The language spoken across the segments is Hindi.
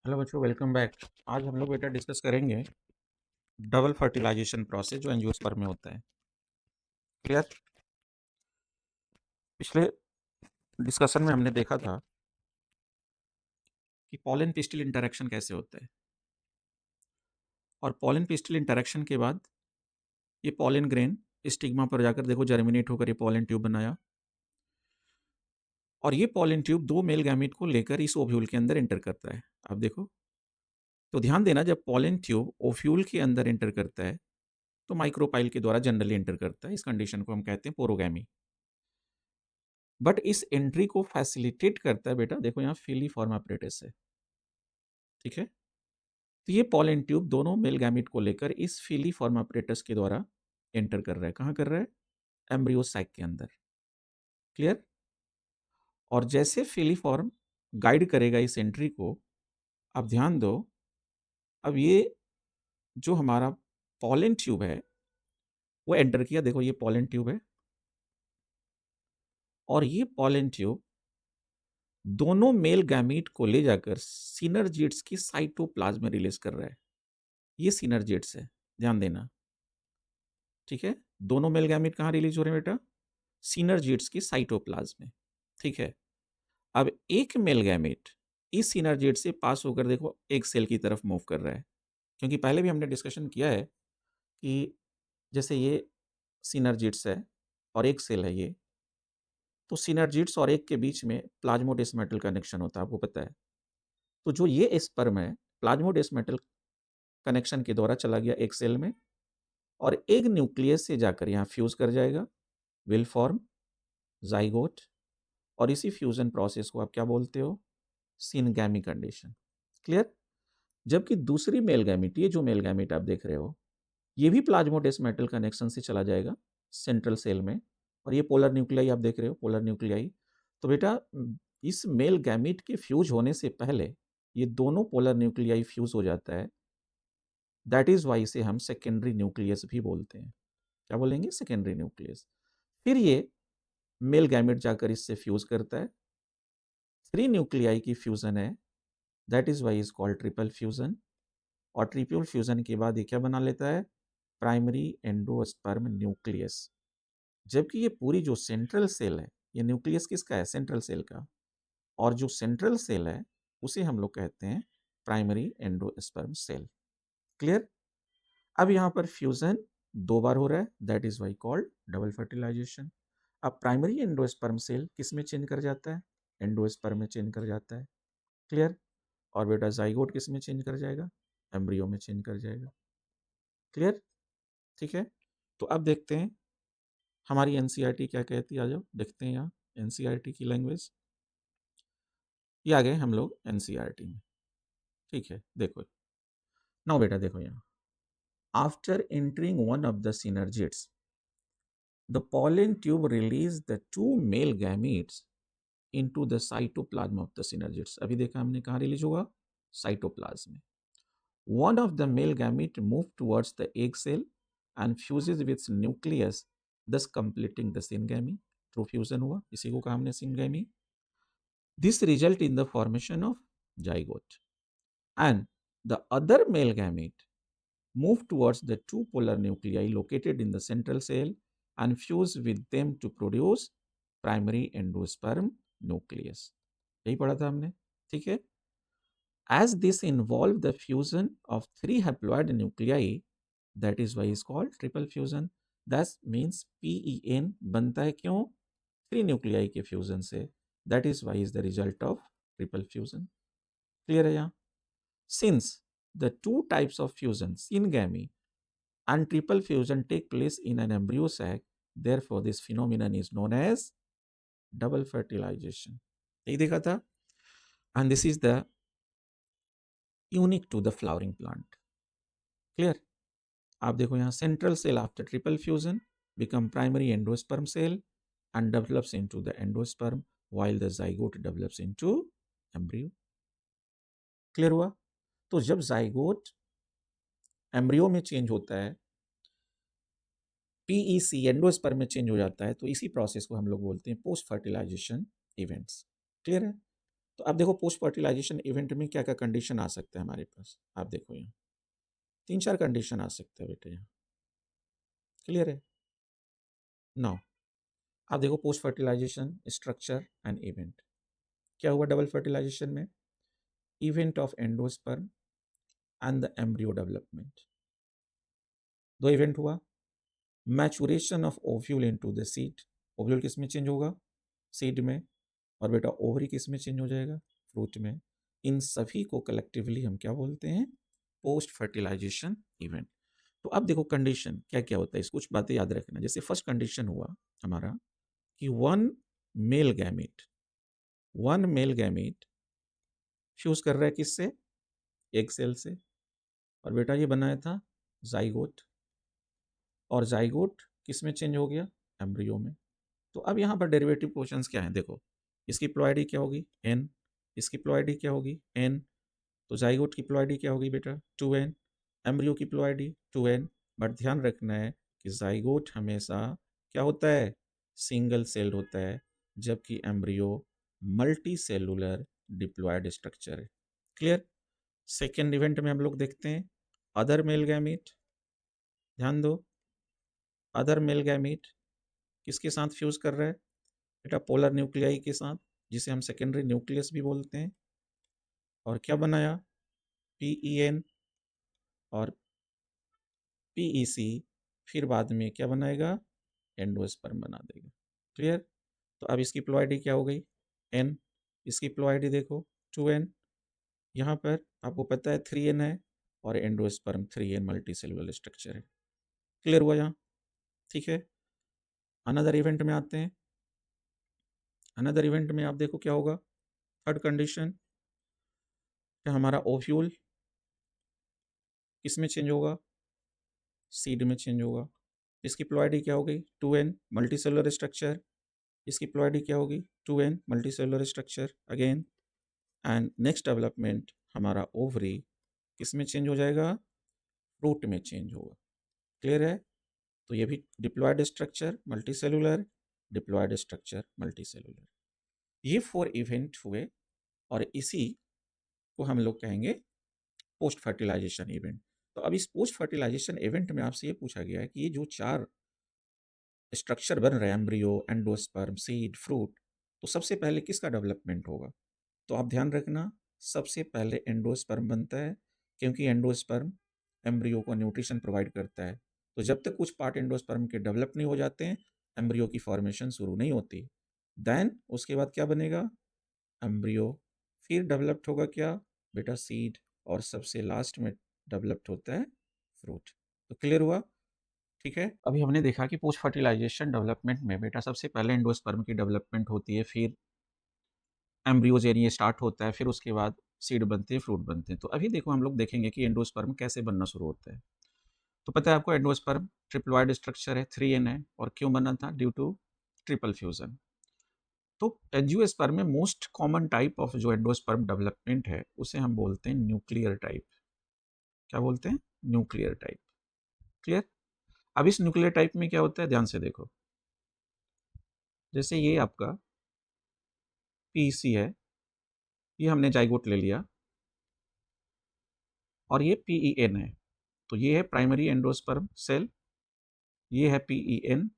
हेलो बच्चों, वेलकम बैक। आज हम लोग बेटा डिस्कस करेंगे डबल फर्टिलाइजेशन प्रोसेस जो एंजियोस्पर्म में होता है। क्लियर? पिछले डिस्कशन में हमने देखा था कि पॉलन पिस्टिल इंटरेक्शन कैसे होता है, और पॉलन पिस्टिल इंटरेक्शन के बाद ये पॉलन ग्रेन स्टिग्मा पर जाकर देखो जर्मिनेट होकर ये पॉलन ट्यूब बनाया, और ये पॉलन ट्यूब दो मेल गैमीट को लेकर इस ओव्यूल के अंदर एंटर करता है। अब देखो, तो ध्यान देना, जब पॉलन ट्यूब ओव्यूल के अंदर एंटर करता है तो माइक्रोपाइल के द्वारा जनरली एंटर करता है। इस कंडीशन को हम कहते हैं पोरोगैमी। बट इस एंट्री को फैसिलिटेट करता है बेटा, देखो यहाँ फिलीफॉर्म apparatus है। ठीक है, तो ये पॉलन ट्यूब दोनों मेल गैमीट को लेकर इस फिलीफॉर्म apparatus के द्वारा एंटर कर रहा है। कहाँ कर रहा है? एम्ब्रियो सैक के अंदर। क्लियर? और जैसे फिलीफॉर्म गाइड करेगा इस एंट्री को, अब ध्यान दो, अब ये जो हमारा पॉलन ट्यूब है वो एंटर किया। देखो ये पॉलन ट्यूब है, और ये पॉलन ट्यूब दोनों मेल गैमीट को ले जाकर सिनर्जिड्स की साइटोप्लाज्म में रिलीज कर रहा है। ये सिनर्जिड्स है, ध्यान देना। ठीक है, दोनों मेल गैमीट कहाँ रिलीज हो रहे हैं बेटा? सिनर्जिड्स की साइटोप्लाज्म में। ठीक है, अब एक मेल गैमीट इस सिनर्जिड से पास होकर देखो एक सेल की तरफ मूव कर रहा है, क्योंकि पहले भी हमने डिस्कशन किया है कि जैसे ये सिनर्जिड्स है और एक सेल है ये, तो सिनर्जिड्स और एक के बीच में प्लाज्मोडेस्मेटल कनेक्शन होता है, आपको पता है। तो जो ये स्पर्म है, प्लाज्मोडेस्मेटल कनेक्शन के द्वारा चला गया एक सेल में, और एक न्यूक्लियस से जाकर यहाँ फ्यूज कर जाएगा, विल फॉर्म, जाइगोट, और इसी फ्यूजन प्रोसेस को आप क्या बोलते हो? Syngamy condition. क्लियर? जबकि दूसरी मेल गैमीट, ये जो मेल गैमीट आप देख रहे हो, ये भी प्लाज्मोडेस्मेटल कनेक्शन से चला जाएगा सेंट्रल सेल में, और ये पोलर न्यूक्लियाई आप देख रहे हो, पोलर न्यूक्लियाई। तो बेटा इस मेल गैमीट के फ्यूज होने से पहले ये दोनों पोलर न्यूक्लियाई फ्यूज हो जाता है। दैट इज वाई इसे हम सेकेंडरी न्यूक्लियस भी बोलते हैं। क्या बोलेंगे? Secondary nucleus. फिर ये मेल गैमेट जाकर इससे फ्यूज करता है, 3 न्यूक्लियाई की फ्यूजन है, that is why is called triple fusion. और ट्रिपल फ्यूजन के बाद ये क्या बना लेता है? Primary endosperm nucleus. जबकि ये पूरी जो सेंट्रल सेल है, ये न्यूक्लियस किसका है? सेंट्रल सेल का। और जो सेंट्रल सेल है उसे हम लोग कहते हैं प्राइमरी एंडोस्पर्म सेल। क्लियर? अब यहाँ पर फ्यूजन 2 बार हो रहा है, that is why called double fertilisation. अब प्राइमरी एंडोस्पर्म सेल किस में चेंज कर जाता है? एंडोस्पर्म में चेंज कर जाता है। क्लियर? और बेटा जाइगोट किस में चेंज कर जाएगा? एम्ब्रियो में चेंज कर जाएगा। क्लियर? ठीक है, तो अब देखते हैं हमारी एनसीईआरटी क्या कहती है। आ जाओ देखते हैं यहाँ एनसीईआरटी की लैंग्वेज। ये आ गए हम लोग एनसीईआरटी में। ठीक है, देखो नाउ बेटा, देखो यहाँ, after entering one of the synergids, the pollen tube release the two male gametes into the cytoplasm of the synergids. अभी देखा हमने कहाँ रिलीज होगा? साइटोप्लाज्म में। One of the male gamete move towards the egg cell and fuses with its nucleus, thus completing the syngamy. True fusion हुआ, इसी को कहा हमने syngamy. This result in the formation of zygote. And the other male gamete move towards the two polar nuclei located in the central cell and fuse with them to produce primary endosperm nucleus. यही पढ़ा था हमने। ठीक है, as this involve the fusion of 3 haploid nuclei, that is why is called triple fusion. that means PEN बनता है क्यों? 3 nuclei के fusion से, that is why is the result of triple fusion. Clear है यहाँ? Since the two types of fusion, syngamy and triple fusion, take place in an embryo sac, therefore this phenomenon is known as double fertilization. यही देखा था, and this is the unique to the flowering plant. Clear? आप देखो यहाँ, central cell after triple fusion become primary endosperm cell and develops into the endosperm, while the zygote develops into embryo. Clear हुआ? तो जब zygote embryo में चेंज होता है, PEC एंडोस्पर्म में चेंज हो जाता है, तो इसी प्रोसेस को हम लोग बोलते हैं पोस्ट फर्टिलाइजेशन इवेंट्स। क्लियर है? तो अब देखो पोस्ट फर्टिलाइजेशन इवेंट में क्या क्या कंडीशन आ सकता है हमारे पास, आप देखो यहाँ 3-4 कंडीशन आ सकते हैं बेटे, यहाँ क्लियर है। नाउ आप देखो post fertilisation structure and event. क्या हुआ डबल फर्टिलाइजेशन में? Event of endosperm and the embryo development. दो इवेंट हुआ, maturation of ovule into the seed. Ovule किस में चेंज होगा? सीड में। और बेटा ओवरी किस में चेंज हो जाएगा? फ्रूट में। इन सभी को कलेक्टिवली हम क्या बोलते हैं? Post fertilisation event. तो अब देखो कंडीशन क्या क्या होता है, इस कुछ बातें याद रखना। जैसे फर्स्ट कंडीशन हुआ हमारा कि वन मेल गैमेट फ्यूज कर रहा है किससे? एग सेल से। और बेटा ये बनाया था जाइगोट, और जाइगोट किस में चेंज हो गया? एम्ब्रियो में। तो अब यहाँ पर डेरिवेटिव क्वेश्चंस क्या हैं देखो, इसकी प्लॉइडी क्या होगी? एन। इसकी प्लॉइडी क्या होगी? एन। तो जाइगोट की प्लॉइडी क्या होगी बेटा? 2n। एम्ब्रियो की प्लॉइडी 2n। बट ध्यान रखना है कि जाइगोट हमेशा क्या होता है? सिंगल सेल्ड होता है, जबकि embryo multicellular diploid structure है। क्लियर? सेकेंड इवेंट में हम लोग देखते हैं अदर मेल गैमीट। ध्यान दो, अदर मेल गैमीट किसके साथ फ्यूज कर रहा है बेटा? पोलर न्यूक्लियाई के साथ, जिसे हम सेकेंडरी न्यूक्लियस भी बोलते हैं। और क्या बनाया? PEN और PEC। फिर बाद में क्या बनाएगा? एंडोस्पर्म बना देगा। क्लियर? तो अब इसकी प्लॉइडी क्या हो गई? N। इसकी प्लॉइडी देखो 2n। यहाँ पर आपको पता है 3n है, और endosperm 3n multi cellular structure है। क्लियर हुआ यहाँ? ठीक है। अनदर इवेंट में आते हैं। अनदर इवेंट में आप देखो क्या होगा। थर्ड कंडीशन, हमारा ओव्यूल किस में चेंज होगा? सीड में चेंज होगा। इसकी प्लॉइडी क्या हो गई? 2n multi cellular structure. इसकी प्लॉइडी क्या होगी? 2n multi cellular structure again. And next development हमारा ओवरी किस में चेंज हो जाएगा? फ्रूट में चेंज होगा। क्लियर है? तो ये भी diploid structure multicellular, diploid structure multicellular. ये 4 इवेंट हुए, और इसी को हम लोग कहेंगे पोस्ट फर्टिलाइजेशन इवेंट। तो अब इस पोस्ट फर्टिलाइजेशन इवेंट में आपसे ये पूछा गया है कि ये जो 4 स्ट्रक्चर बन रहे हैं, एम्ब्रियो, एंडोस्पर्म, सीड, फ्रूट, तो सबसे पहले किसका डेवलपमेंट होगा? तो आप ध्यान रखना, सबसे पहले एंडोस्पर्म बनता है, क्योंकि एंडोस्पर्म एम्ब्रियो को न्यूट्रिशन प्रोवाइड करता है। तो जब तक कुछ पार्ट एंडोस्पर्म के डेवलप नहीं हो जाते हैं, एम्ब्रियो की फॉर्मेशन शुरू नहीं होती। देन उसके बाद क्या बनेगा? एम्ब्रियो। फिर डेवलप्ड होगा क्या बेटा? सीड। और सबसे लास्ट में डेवलप्ड होता है फ्रूट। तो क्लियर हुआ? ठीक है। अभी हमने देखा कि पोस्ट फर्टिलाइजेशन डेवलपमेंट में बेटा सबसे पहले एंडोस्पर्म की डेवलपमेंट होती है, फिर एम्ब्रियोजेनिया स्टार्ट होता है, फिर उसके बाद सीड बनते हैं, फ्रूट बनते हैं। तो अभी देखो हम लोग देखेंगे कि एंडोस्पर्म कैसे बनना शुरू होता है। तो पता है आपको एंडोस्पर्म ट्रिप्लॉइड स्ट्रक्चर है, 3n है। और क्यों बना था? Due to triple fusion. तो एंजियोस्पर्म में मोस्ट कॉमन टाइप ऑफ जो एंडोस्पर्म डेवलपमेंट है उसे हम बोलते हैं न्यूक्लियर टाइप। क्या बोलते हैं? Nuclear type. क्लियर? अब इस न्यूक्लियर टाइप में क्या होता है, ध्यान से देखो। जैसे ये आपका PEC है, ये हमने जाइगोट ले लिया, और ये PEN है। तो ये है प्राइमरी एंडोस्पर्म सेल, ये है PEN।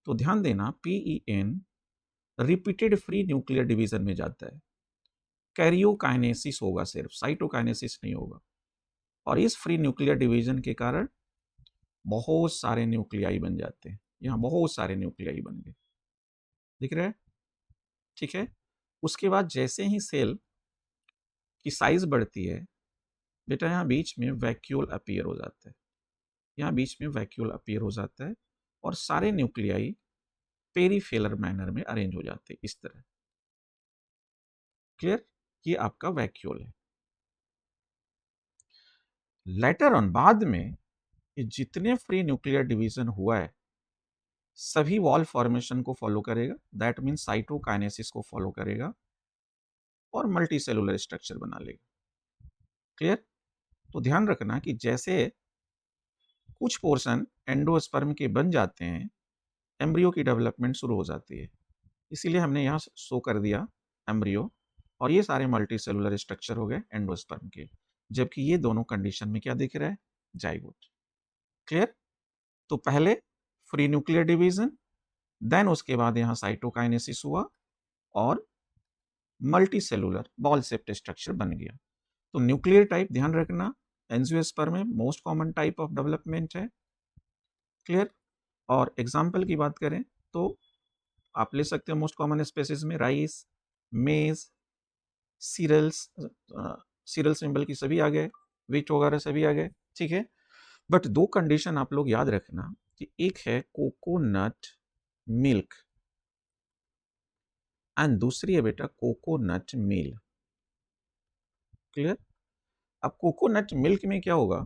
तो ध्यान देना, PEN repeated free nuclear division में जाता है। कैरियोकाइनेसिस होगा, सिर्फ साइटोकाइनेसिस नहीं होगा। और इस फ्री न्यूक्लियर डिवीजन के कारण बहुत सारे न्यूक्लियाई बन जाते हैं। यहाँ बहुत सारे न्यूक्लियाई बन गए, दिख रहा है? ठीक है। उसके बाद जैसे ही सेल की साइज बढ़ती है बेटा, यहाँ बीच में वैक्यूल अपीयर हो जाता है। यहाँ बीच में वैक्यूल अपीयर हो जाता है, और सारे न्यूक्लियाई पेरीफेलर मैनर में अरेंज हो जाते हैं इस तरह। क्लियर? ये आपका वैक्यूल है। लेटर ऑन, बाद में ये जितने फ्री न्यूक्लियर डिवीजन हुआ है सभी वॉल फॉर्मेशन को फॉलो करेगा, दैट मीन साइटोकाइनेसिस को फॉलो करेगा, और मल्टी सेलुलर स्ट्रक्चर बना लेगा। क्लियर? तो ध्यान रखना कि जैसे कुछ पोर्शन एंडोस्पर्म के बन जाते हैं, एम्ब्रियो की डेवलपमेंट शुरू हो जाती है। इसीलिए हमने यहाँ शो कर दिया एम्ब्रियो, और ये सारे मल्टी सेलुलर स्ट्रक्चर हो गए एंडोस्पर्म के, जबकि ये दोनों कंडीशन में क्या दिख रहा है, जाइगोट। क्लियर? तो पहले फ्री न्यूक्लियर डिवीजन, देन उसके बाद यहाँ साइटोकाइनेसिस हुआ और multi cellular ball shaped structure बन गया। तो न्यूक्लियर टाइप ध्यान रखना, एंजियोस्पर्म में most common type of development है। क्लियर? और एग्जाम्पल की बात करें तो आप ले सकते हो मोस्ट कॉमन स्पेसिस में राइस, मेज, सीरियल्स, सीरियल सिंबल की सभी आ गए, वीट वगैरह सभी आ गए, ठीक है। बट दो कंडीशन आप लोग याद रखना कि एक है कोकोनट मिल्क एंड दूसरी है बेटा कोकोनट मील। क्लियर? अब कोकोनट मिल्क में क्या होगा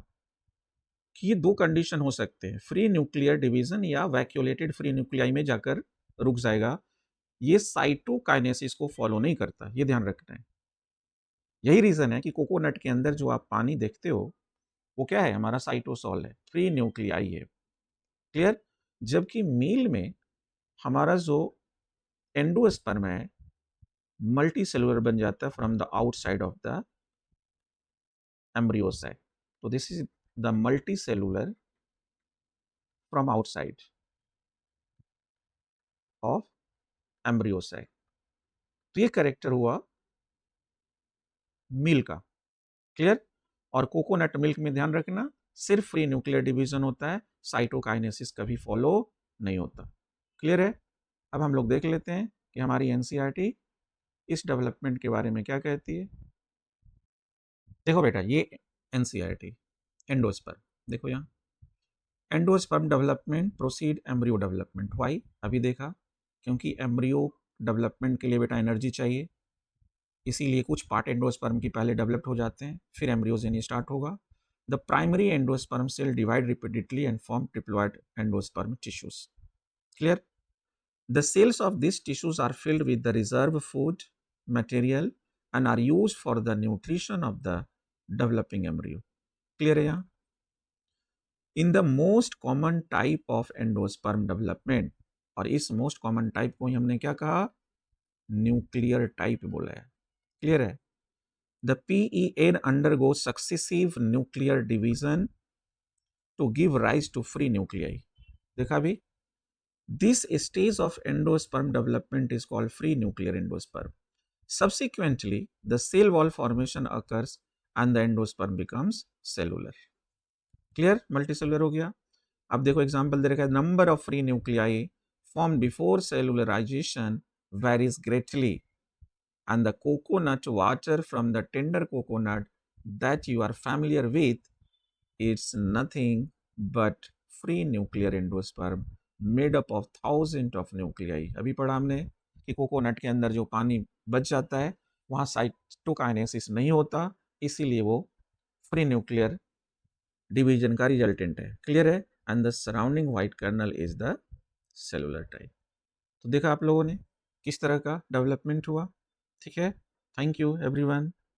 कि ये दो कंडीशन हो सकते हैं, फ्री न्यूक्लियर डिवीजन या वैक्यूलेटेड फ्री न्यूक्लियाई में जाकर रुक जाएगा। ये साइटोकाइनेसिस को फॉलो नहीं करता, ये ध्यान रखना है। यही रीजन है कि कोकोनट के अंदर जो आप पानी देखते हो वो क्या है, हमारा साइटोसॉल है, फ्री न्यूक्लियाई है। क्लियर? जबकि मील में हमारा जो एंडोस्पर्म है मल्टी सेलुलर बन जाता है from the outside of the embryo side. तो this is the multicellular from outside of embryo side. तो ये करेक्टर हुआ मिल का। क्लियर? और कोकोनट मिल्क में ध्यान रखना सिर्फ फ्री न्यूक्लियर डिवीजन होता है, साइटोकाइनेसिस कभी फॉलो नहीं होता। क्लियर है? अब हम लोग देख लेते हैं कि हमारी एनसीईआरटी इस डेवलपमेंट के बारे में क्या कहती है। देखो बेटा, ये एनसीईआरटी एंडोस्पर्म, देखो यहाँ endosperm development proceed embryo development. Why? अभी देखा, क्योंकि एम्ब्रियो डेवलपमेंट के लिए बेटा एनर्जी चाहिए, इसीलिए कुछ पार्ट एंडोस्पर्म की पहले डेवलप्ड हो जाते हैं, फिर एम्ब्रियोजेनी स्टार्ट होगा। The primary endosperm cell divide repeatedly and form triploid endosperm tissues. Clear? The cells of these tissues are filled with the reserve food material and are used for the nutrition of the developing embryo. Clear है यहाँ? In the most common type of endosperm development, और इस मोस्ट कॉमन टाइप को ही हमने क्या कहा, न्यूक्लियर टाइप बोला है। क्लियर है? The PEN undergoes successive nuclear division to give rise to free nuclei. देखा भी? This stage of endosperm development is called free nuclear endosperm. Subsequently, the cell wall formation occurs and the endosperm becomes cellular. Clear? Multicellular हो गया। अब देखो एग्जांपल दे रखा है, number of free nuclei formed before cellularization varies greatly and the coconut water from the tender coconut that you are familiar with, it's nothing but free nuclear endosperm made up of thousands of nuclei। अभी पढ़ा हमने कि कोकोनट के अंदर जो पानी बच जाता है वहाँ साइटोकाइनेसिस नहीं होता, इसीलिए वो फ्री न्यूक्लियर डिवीजन का रिजल्टेंट है। क्लियर है? And the surrounding white kernel is the cellular type. तो देखा आप लोगों ने किस तरह का डेवलपमेंट हुआ। ठीक है, थैंक यू एवरीवन।